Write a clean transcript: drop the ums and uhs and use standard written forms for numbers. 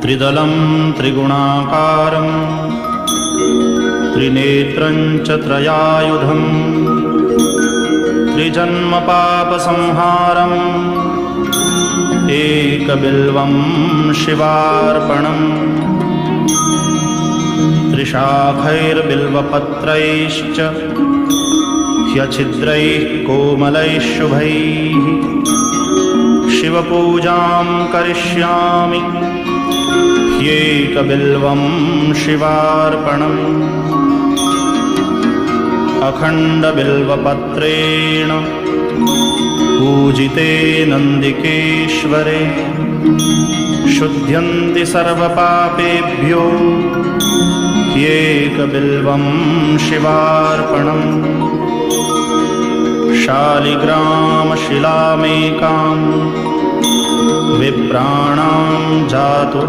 त्रिदलं त्रिगुणाकारं त्रिनेत्रं च त्रयायुधं त्रिजन्मपापसंहारम् एकबिल्वं शिवार्पणम् त्रिशाखैर्बिल्वपत्रैश्च ह्यच्छिद्रैः कोमलैः शुभैः शिवपूजां करिष्यामि ह्येकबिल्वं शिवार्पणम् अखण्डबिल्वपत्रेण पूजिते नन्दिकेश्वरे शुध्यन्ति सर्वपापेभ्यो ह्येकबिल्वं शिवार्पणम् शालिग्रामशिलामेकां विप्राणां जातु